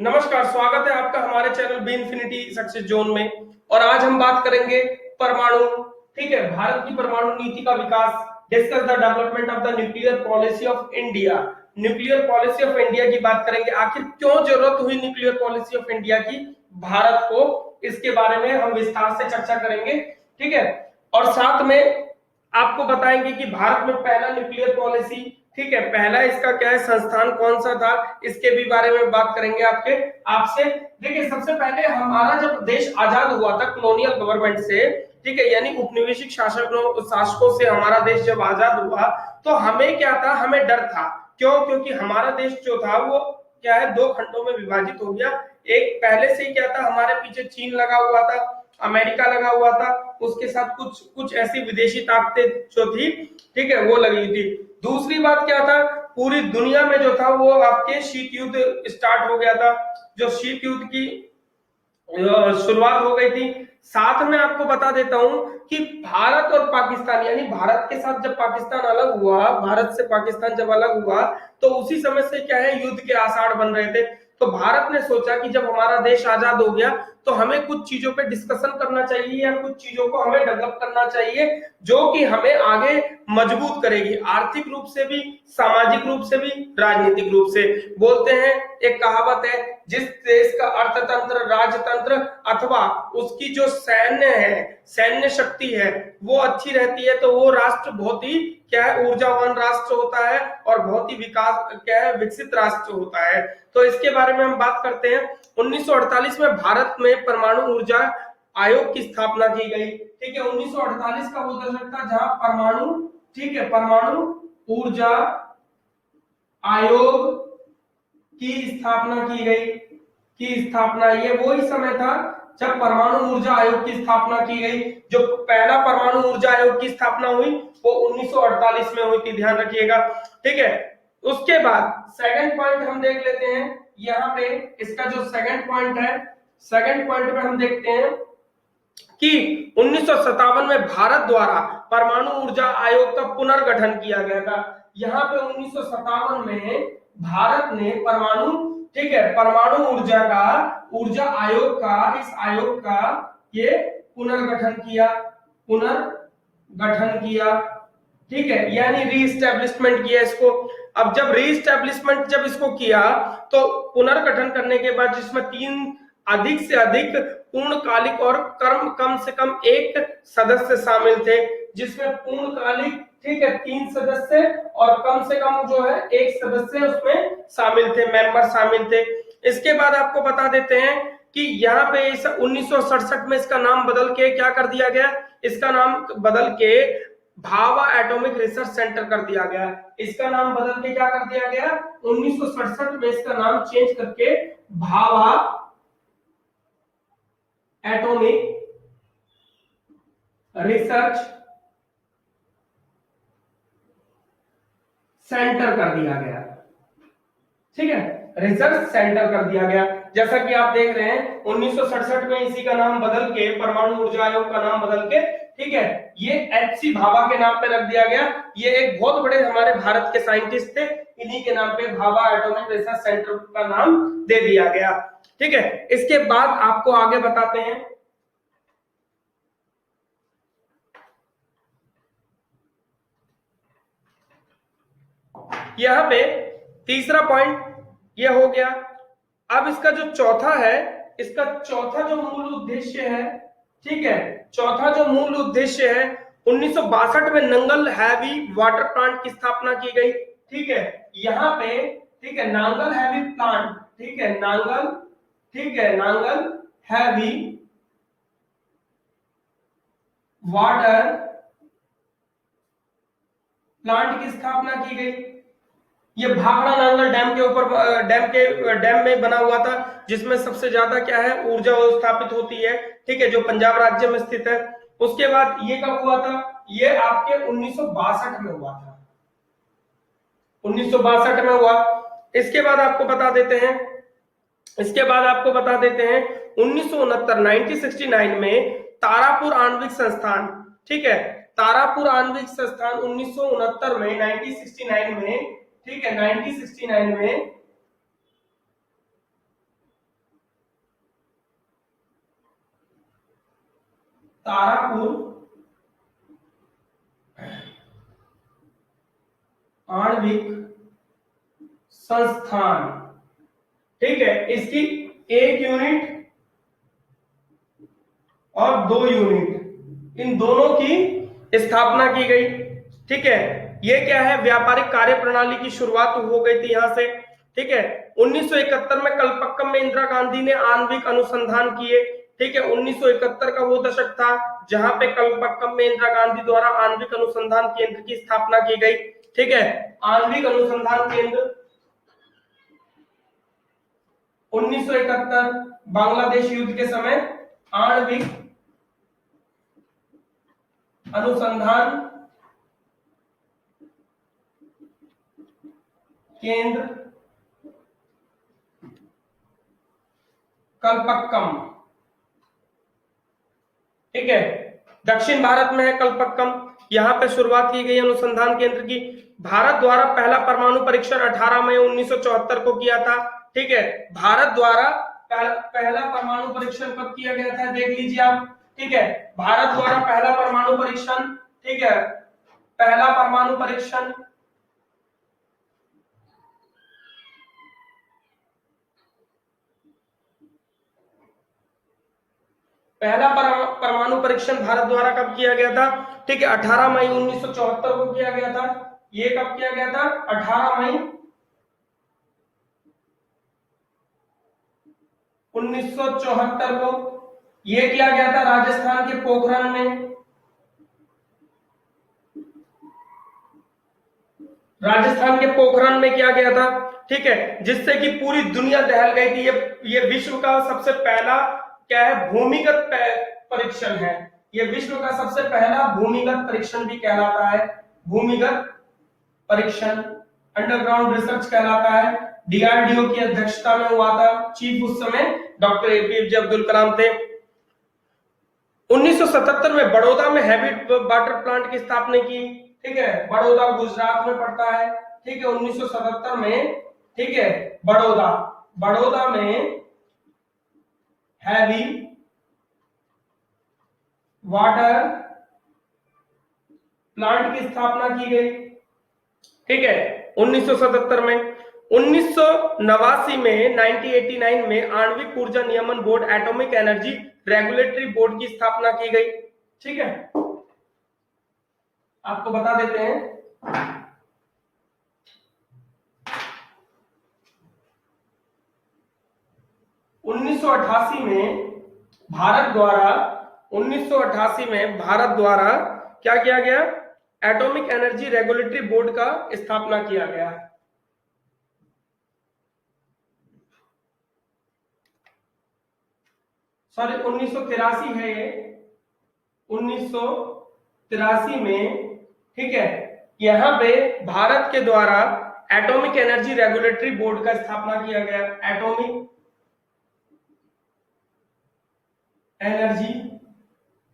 नमस्कार, स्वागत है आपका हमारे channel B infinity success zone में। और आज हम बात करेंगे परमाणु। ठीक है, भारत की परमाणु नीति का विकास, discuss the development of the nuclear policy of India. Nuclear policy of India की बात करेंगे, आखिर क्यों जरूरत हुई न्यूक्लियर पॉलिसी ऑफ इंडिया की भारत को, इसके बारे में हम विस्तार से चर्चा करेंगे। ठीक है, और साथ में आपको बताएंगे कि भारत में पहला न्यूक्लियर पॉलिसी, ठीक है, पहला इसका क्या है, संस्थान कौन सा था, इसके भी बारे में बात करेंगे आपसे। देखिए, सबसे पहले हमारा जब देश आजाद हुआ था कॉलोनियल गवर्नमेंट से, ठीक है, यानी उपनिवेशिक शासकों से हमारा देश जब आजाद हुआ तो हमें क्या था, हमें डर था। क्यों? क्योंकि हमारा देश जो था वो क्या है, दो खंडों में विभाजित हो गया। एक पहले से ही क्या था, हमारे पीछे चीन लगा हुआ था, अमेरिका लगा हुआ था, उसके साथ कुछ कुछ ऐसी विदेशी ताकतें जो थी, ठीक है, वो लगी थी। दूसरी बात क्या था, पूरी दुनिया में जो था वो आपके शीत युद्ध स्टार्ट हो गया था, जो शीत युद्ध की शुरुआत हो गई थी। साथ में आपको बता देता हूं कि भारत और पाकिस्तान, यानी भारत के साथ जब पाकिस्तान अलग हुआ, भारत से पाकिस्तान जब अलग हुआ तो उसी समय से क्या है, युद्ध के आसार बन रहे थे। तो भारत ने सोचा कि जब हमारा देश आजाद हो गया तो हमें कुछ चीजों पे डिस्कशन करना चाहिए या कुछ चीजों को हमें डेवलप करना चाहिए जो कि हमें आगे मजबूत करेगी, आर्थिक रूप से भी, सामाजिक रूप से भी, राजनीतिक रूप से। बोलते हैं, एक कहावत है, जिस देश का अर्थतंत्र, राजतंत्र अथवा उसकी जो सैन्य है, सैन्य शक्ति है, वो अच्छी रहती है तो वो राष्ट्र बहुत ही क्या है, ऊर्जावान राष्ट्र होता है और बहुत ही विकास क्या है, विकसित राष्ट्र होता है। तो इसके बारे में हम बात करते हैं। 1948 में भारत में परमाणु ऊर्जा आयोग की स्थापना की गई। ठीक है, 1948 का वो दशक था जहां परमाणु, ठीक है, परमाणु ऊर्जा आयोग की स्थापना की गई। ये वही समय था जब परमाणु ऊर्जा आयोग की स्थापना की गई। जो पहला परमाणु ऊर्जा आयोग की स्थापना हुई वो 1948 में हुई थी, ध्यान रखिएगा। ठीक है, उसके बाद सेकंड पॉइंट हम देख लेते हैं। यहाँ पे इसका जो सेकंड पॉइंट है, सेकंड पॉइंट में हम देखते हैं कि 1957 में भारत द्वारा परमाणु ऊर्जा आयोग का पुनर्गठन किया गया था। यहाँ पे 1957 में भारत ने परमाणु, ठीक है, परमाणु ऊर्जा आयोग का, इस आयोग का ये पुनर्गठन किया, ठीक है, यानी रीइस्टेब्लिशमेंट किया इसको। अब जब रीइस्टेब्लिशमेंट जब इसको किया तो पुनर्गठन करने के बाद जिसमें अधिक से अधिक पूर्णकालिक और कम से कम एक सदस्य शामिल थे, जिसमें पूर्णकालिक, ठीक है, 3 सदस्य और कम से कम जो है एक सदस्य उसमें शामिल थे, मेंबर शामिल थे। इसके बाद आपको बता देते हैं कि यहाँ पे 1967 में इसका नाम बदल के क्या कर दिया गया, इसका नाम बदल के भाभा एटॉमिक रिसर्च सेंटर कर दिया गया। इसका नाम बदल के क्या कर दिया गया, 1967 में इसका नाम चेंज करके भाभा एटॉमिक रिसर्च सेंटर कर दिया गया। ठीक है, रिसर्च सेंटर कर दिया गया। जैसा कि आप देख रहे हैं 1967 में इसी का नाम बदल के, परमाणु ऊर्जा आयोग का नाम बदल के, ठीक है, ये एचसी भाभा के नाम पे रख दिया गया। ये एक बहुत बड़े हमारे भारत के साइंटिस्ट थे, इन्हीं के नाम पे भाभा एटॉमिक रिसर्च सेंटर का नाम दे दिया गया। ठीक है, इसके बाद आपको आगे बताते हैं। यहाँ पे तीसरा पॉइंट ये हो गया। अब इसका जो चौथा है, इसका चौथा जो मूल उद्देश्य है, ठीक है, चौथा जो मूल उद्देश्य है, 1962 में नंगल हैवी वाटर प्लांट की स्थापना की गई। ठीक है, यहाँ पे, ठीक है, नांगल हैवी प्लांट, ठीक है, नांगल, ठीक है, नांगल हैवी वाटर प्लांट की स्थापना की गई। ये भाखड़ा नांगल डैम के ऊपर, डैम में बना हुआ था, जिसमें सबसे ज्यादा क्या है, ऊर्जा स्थापित होती है। ठीक है, जो पंजाब राज्य में स्थित है। उसके बाद ये कब हुआ था, ये आपके 1962 में हुआ था, 1962 में हुआ। इसके बाद आपको बता देते हैं, 1969 में तारापुर आणविक संस्थान, ठीक है, तारापुर आणविक संस्थान 1969 में, 1969 में, ठीक है, 1969 में तारापुर आणविक संस्थान, ठीक है, इसकी 1 यूनिट और 2 यूनिट, इन दोनों की स्थापना की गई। ठीक है, ये क्या है, व्यापारिक कार्य प्रणाली की शुरुआत हो गई थी यहां से। ठीक है, 1971 में कलपक्कम में इंदिरा गांधी ने आणविक अनुसंधान किए। ठीक है, 1971 का वो दशक था जहां पे कलपक्कम में इंदिरा गांधी द्वारा आणविक अनुसंधान केंद्र की स्थापना की गई। ठीक है, आणविक अनुसंधान केंद्र 1971 बांग्लादेश युद्ध के समय आणविक अनुसंधान केंद्र कलपक्कम। ठीक है, दक्षिण भारत में है कलपक्कम, यहां पे शुरुआत की गई अनुसंधान केंद्र की। भारत द्वारा पहला परमाणु परीक्षण 18 मई 1974 को किया था। ठीक है, भारत द्वारा पहला परमाणु परीक्षण कब किया गया था, देख लीजिए आप। ठीक है, भारत द्वारा पहला परमाणु परीक्षण, ठीक है, पहला परमाणु परीक्षण परमाणु परीक्षण भारत द्वारा कब किया गया था? ठीक है, 18 मई 1974 को किया गया था। ये कब किया गया था? 18 मई 1974 को। ये किया गया था राजस्थान के पोखरण में। राजस्थान के पोखरण में किया गया था। ठीक है, जिससे कि पूरी दुनिया दहल गई थी। ये विश्व का सबसे पहला क्या है, भूमिगत परीक्षण है। ये विश्व का सबसे पहला भूमिगत परीक्षण भी कहलाता है। भूमिगत परीक्षण अंडरग्राउंड रिसर्च कहलाता है। डीआरडीओ की अध्यक्षता में हुआ था। चीफ उस समय डॉक्टर एपीजे अब्दुल कलाम थे। 1977 में बड़ौदा में हैवी वाटर प्लांट की स्थापना की। ठीक है, बड़ौदा गुजरात में पड़ता है। ठीक है, 1977 में, ठीक है, बड़ौदा में हैवी वाटर प्लांट की स्थापना की गई। ठीक है, 1977 में। 1989 में 1989 में आणविक ऊर्जा नियमन board atomic energy regulatory board की स्थापना की गई। ठीक है, आपको बता देते हैं 1988 में भारत द्वारा क्या किया गया, एटॉमिक एनर्जी रेगुलेटरी बोर्ड का स्थापना किया गया। सॉरी, 1983 है ये, 1983 में। ठीक है, यहां पे भारत के द्वारा एटॉमिक एनर्जी रेगुलेटरी बोर्ड का स्थापना किया गया। एटॉमिक एनर्जी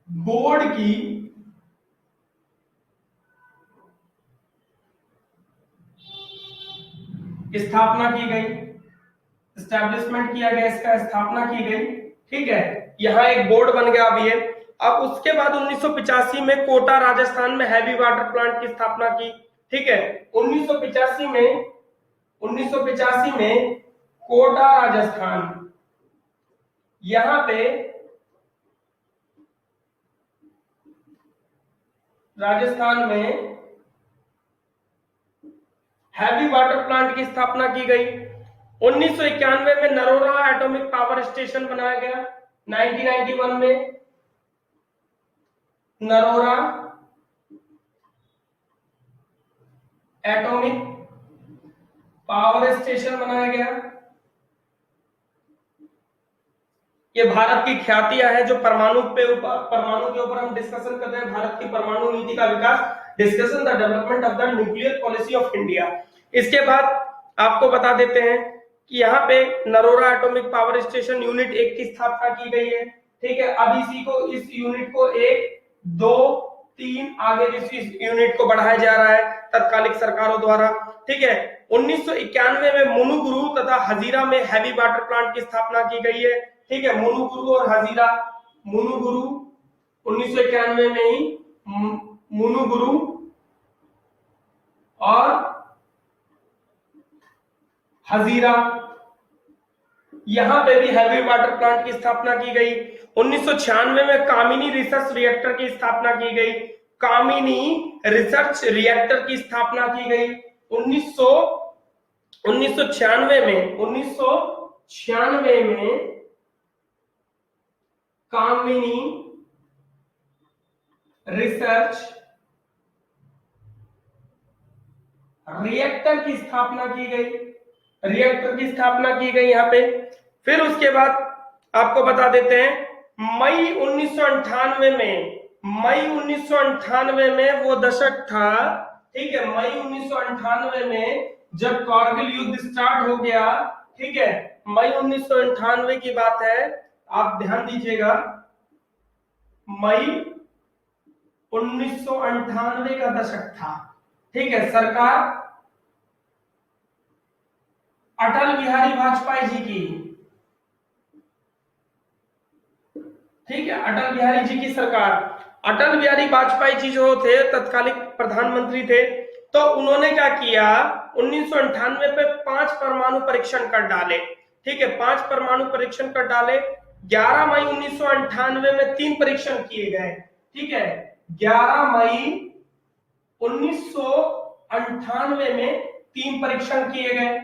बोर्ड की स्थापना की गई, एस्टैब्लिशमेंट किया गया, इसका स्थापना की गई। ठीक है, यहां एक बोर्ड बन गया अभी है। अब उसके बाद 1985 में कोटा राजस्थान में हैवी वाटर प्लांट की स्थापना की। ठीक है, 1985 में कोटा राजस्थान, यहां पे राजस्थान में हैवी वाटर प्लांट की स्थापना की गई। 1991 में नरोरा एटॉमिक पावर स्टेशन बनाया गया। 1991 में नरोरा एटॉमिक पावर स्टेशन बनाया गया। ये भारत की ख्यातियां हैं जो परमाणु के ऊपर हम डिस्कशन कर रहे हैं। भारत की परमाणु नीति का विकास, discussion the development of the nuclear policy of India. इसके बाद आपको बता देते हैं कि यहाँ पे Narora atomic power station unit 1 की स्थापना की गई है। ठीक है, अब इस यूनिट को 1, 2, 3 आगे भी इस यूनिट को बढ़ाया जा रहा है तत्कालिक सरकारों द्वारा। ठीक है, 1991 में मुनुगुरु तथा हजीरा में हैवी वाटर प्लांट की स्थापना की गई है। ठीक है, मुनुगुरु और हजीरा, मुनुगुरु 1991 में ही मुनुगुरु और हजीरा, यहां पे भी हैवी वाटर प्लांट की स्थापना की गई। 1996 में कामिनी रिसर्च रिएक्टर की स्थापना की गई, कामिनी रिसर्च रिएक्टर की स्थापना की गई 1996 में कामिनी रिसर्च रिएक्टर की स्थापना की गई, यहां पे। फिर उसके बाद आपको बता देते हैं मई 1998 में वो दशक था, ठीक है, मई 1998 में जब कारगिल युद्ध स्टार्ट हो गया, ठीक है, मई 1998 की बात है, आप ध्यान दीजिएगा, मई 1998 का दशक था, ठीक है। सरकार अटल बिहारी वाजपेयी जी की, ठीक है, अटल बिहारी जी की सरकार, अटल बिहारी वाजपेयी जी जो थे तत्कालिक प्रधानमंत्री थे, तो उन्होंने क्या किया, 1998 पे 5 परमाणु परीक्षण कर डाले, ठीक है, 5 परमाणु परीक्षण कर डाले। 11 मई 1998 में 3 परीक्षण किए गए, ठीक है, 11 मई 1998 में 3 परीक्षण किए गए।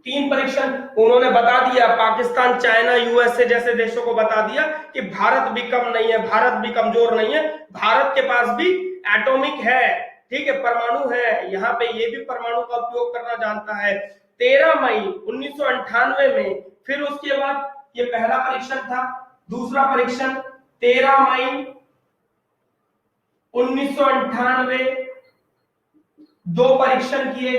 3 परीक्षण उन्होंने बता दिया, पाकिस्तान, चाइना, यूएसए जैसे देशों को बता दिया कि भारत भी कम नहीं है, भारत भी कमजोर नहीं है, भारत के पास भी एटॉमिक है, ठीक है, परमाणु है, यहाँ पे ये भी परमाणु का उपयोग करना जानता है। 13 मई 1998 में फिर उसके बाद ये पहला परीक्षण था। दूसरा परीक्षण 13 मई 1998 2 परीक्षण किए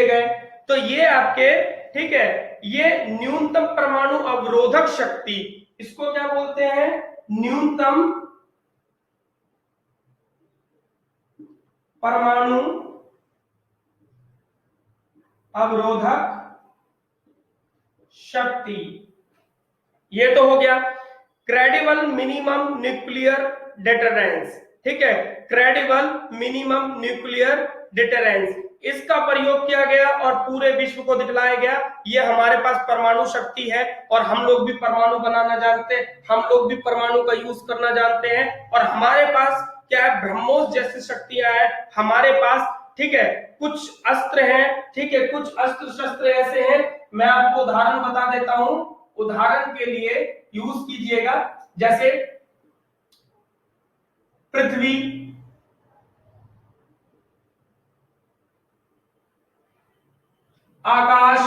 गए। तो ये आपके, ठीक है, ये न्यूनतम परमाणु अवरोधक शक्ति, इसको क्या बोलते हैं, न्यूनतम परमाणु अवरोधक शक्ति। ये तो हो गया क्रेडिबल मिनिमम न्यूक्लियर डिटरेंस, ठीक है, क्रेडिबल मिनिमम न्यूक्लियर डिटरेंस, इसका प्रयोग किया गया और पूरे विश्व को दिखलाया गया ये हमारे पास परमाणु शक्ति है और हम लोग भी परमाणु बनाना जानते हैं, हम लोग भी परमाणु का यूज करना जानते हैं, और हमारे पास क्या है, ब्रह्मोस जैसी शक्तियां हैं हमारे पास, ठीक है, कुछ अस्त्र हैं, ठीक है, कुछ अस्त्र शस्त्र ऐसे हैं, मैं आपको उदाहरण बता देता हूं, उदाहरण के लिए यूज कीजिएगा, जैसे पृथ्वी, आकाश,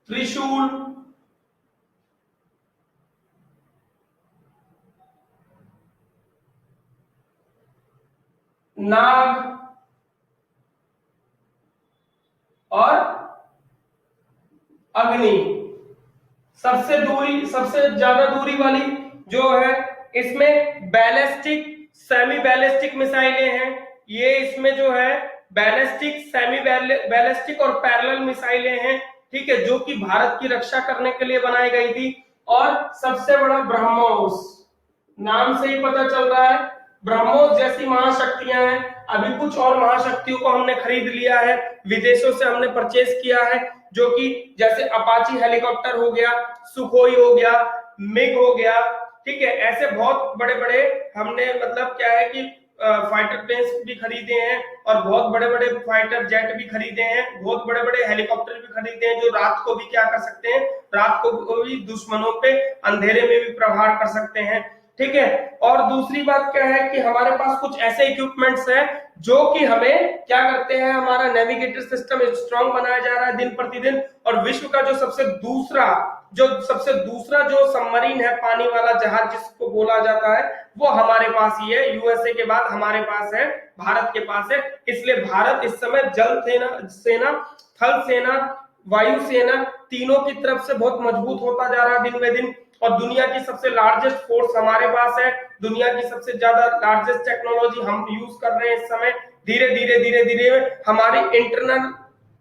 त्रिशूल, नाग और अग्नि। सबसे ज्यादा दूरी वाली जो है इसमें बैलिस्टिक, सेमी बैलिस्टिक मिसाइलें हैं, ये इसमें जो है बैलिस्टिक, सेमी बैलिस्टिक और पैरेलल मिसाइलें हैं, ठीक है, जो कि भारत की रक्षा करने के लिए बनाई गई थी। और सबसे बड़ा ब्रह्मोस, नाम से ही पता चल रहा है ब्रह्मोस जैसी महाशक्तियां हैं। अभी कुछ और महाशक्तियों को हमने खरीद लिया है, विदेशों से हमने परचेज किया है, जो कि जैसे अपाची हेलीकॉप्टर हो गया, सुखोई हो गया, मिग हो गया, ठीक है, ऐसे बहुत बड़े बड़े हमने, मतलब क्या है कि फाइटर प्लेन्स भी खरीदे हैं और बहुत बड़े बड़े फाइटर जेट भी खरीदे हैं, बहुत बड़े बड़े हेलीकॉप्टर भी खरीदे हैं, जो रात को भी क्या कर सकते हैं, रात को भी दुश्मनों पे अंधेरे में भी प्रहार कर सकते हैं, ठीक है। और दूसरी बात क्या है कि हमारे पास कुछ ऐसे इक्विपमेंट्स हैं जो कि हमें क्या करते हैं, हमारा नेविगेटर सिस्टम स्ट्रांग बनाया जा रहा है दिन प्रतिदिन, और विश्व का जो सबसे दूसरा जो सबमरीन है, पानी वाला जहाज जिसको बोला जाता है, वो हमारे पास ही है, यूएसए के बाद हमारे पास है, भारत के पास है। इसलिए भारत इस समय जल सेना, थल सेना, वायु सेना, तीनों की तरफ से बहुत मजबूत होता जा रहा है दिन ब दिन। और दुनिया की सबसे लार्जेस्ट फोर्स हमारे पास है, दुनिया की सबसे ज्यादा लार्जेस्ट टेक्नोलॉजी हम यूज कर रहे हैं इस समय। धीरे धीरे हमारी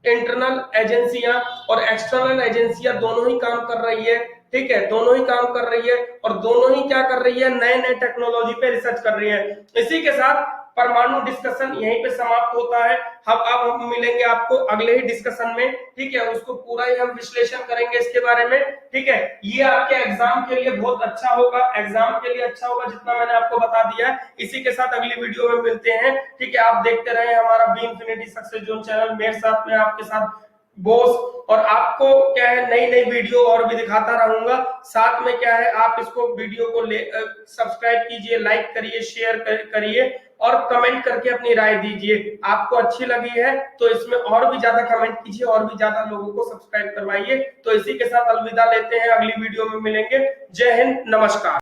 इंटरनल एजेंसियां और एक्सटर्नल एजेंसियां दोनों ही काम कर रही है, ठीक है, दोनों ही काम कर रही है और दोनों ही क्या कर रही है, नए नए टेक्नोलॉजी पे रिसर्च कर रही है। इसी के साथ परमाणु डिस्कशन यहीं पे समाप्त होता है। अब हम मिलेंगे आपको अगले ही डिस्कशन में, ठीक है, उसको पूरा ही हम विश्लेषण करेंगे इसके बारे में, ठीक है। ये आपके एग्जाम के लिए बहुत अच्छा होगा, एग्जाम के लिए अच्छा होगा जितना मैंने आपको बता दिया है। इसी के साथ अगली वीडियो में मिलते हैं, ठीक है। आप देखते रहे हमारा B infinity success zone channel, मेरे साथ में आपके साथ बोस, और आपको क्या है नई नई वीडियो और भी दिखाता रहूंगा। साथ में क्या है, आप इसको वीडियो को सब्सक्राइब कीजिए, लाइक करिए, शेयर करिए और कमेंट करके अपनी राय दीजिए। आपको अच्छी लगी है तो इसमें और भी ज्यादा कमेंट कीजिए और भी ज्यादा लोगों को सब्सक्राइब करवाइए। तो इसी के साथ अलविदा लेते हैं, अगली वीडियो में मिलेंगे। जय हिंद, नमस्कार।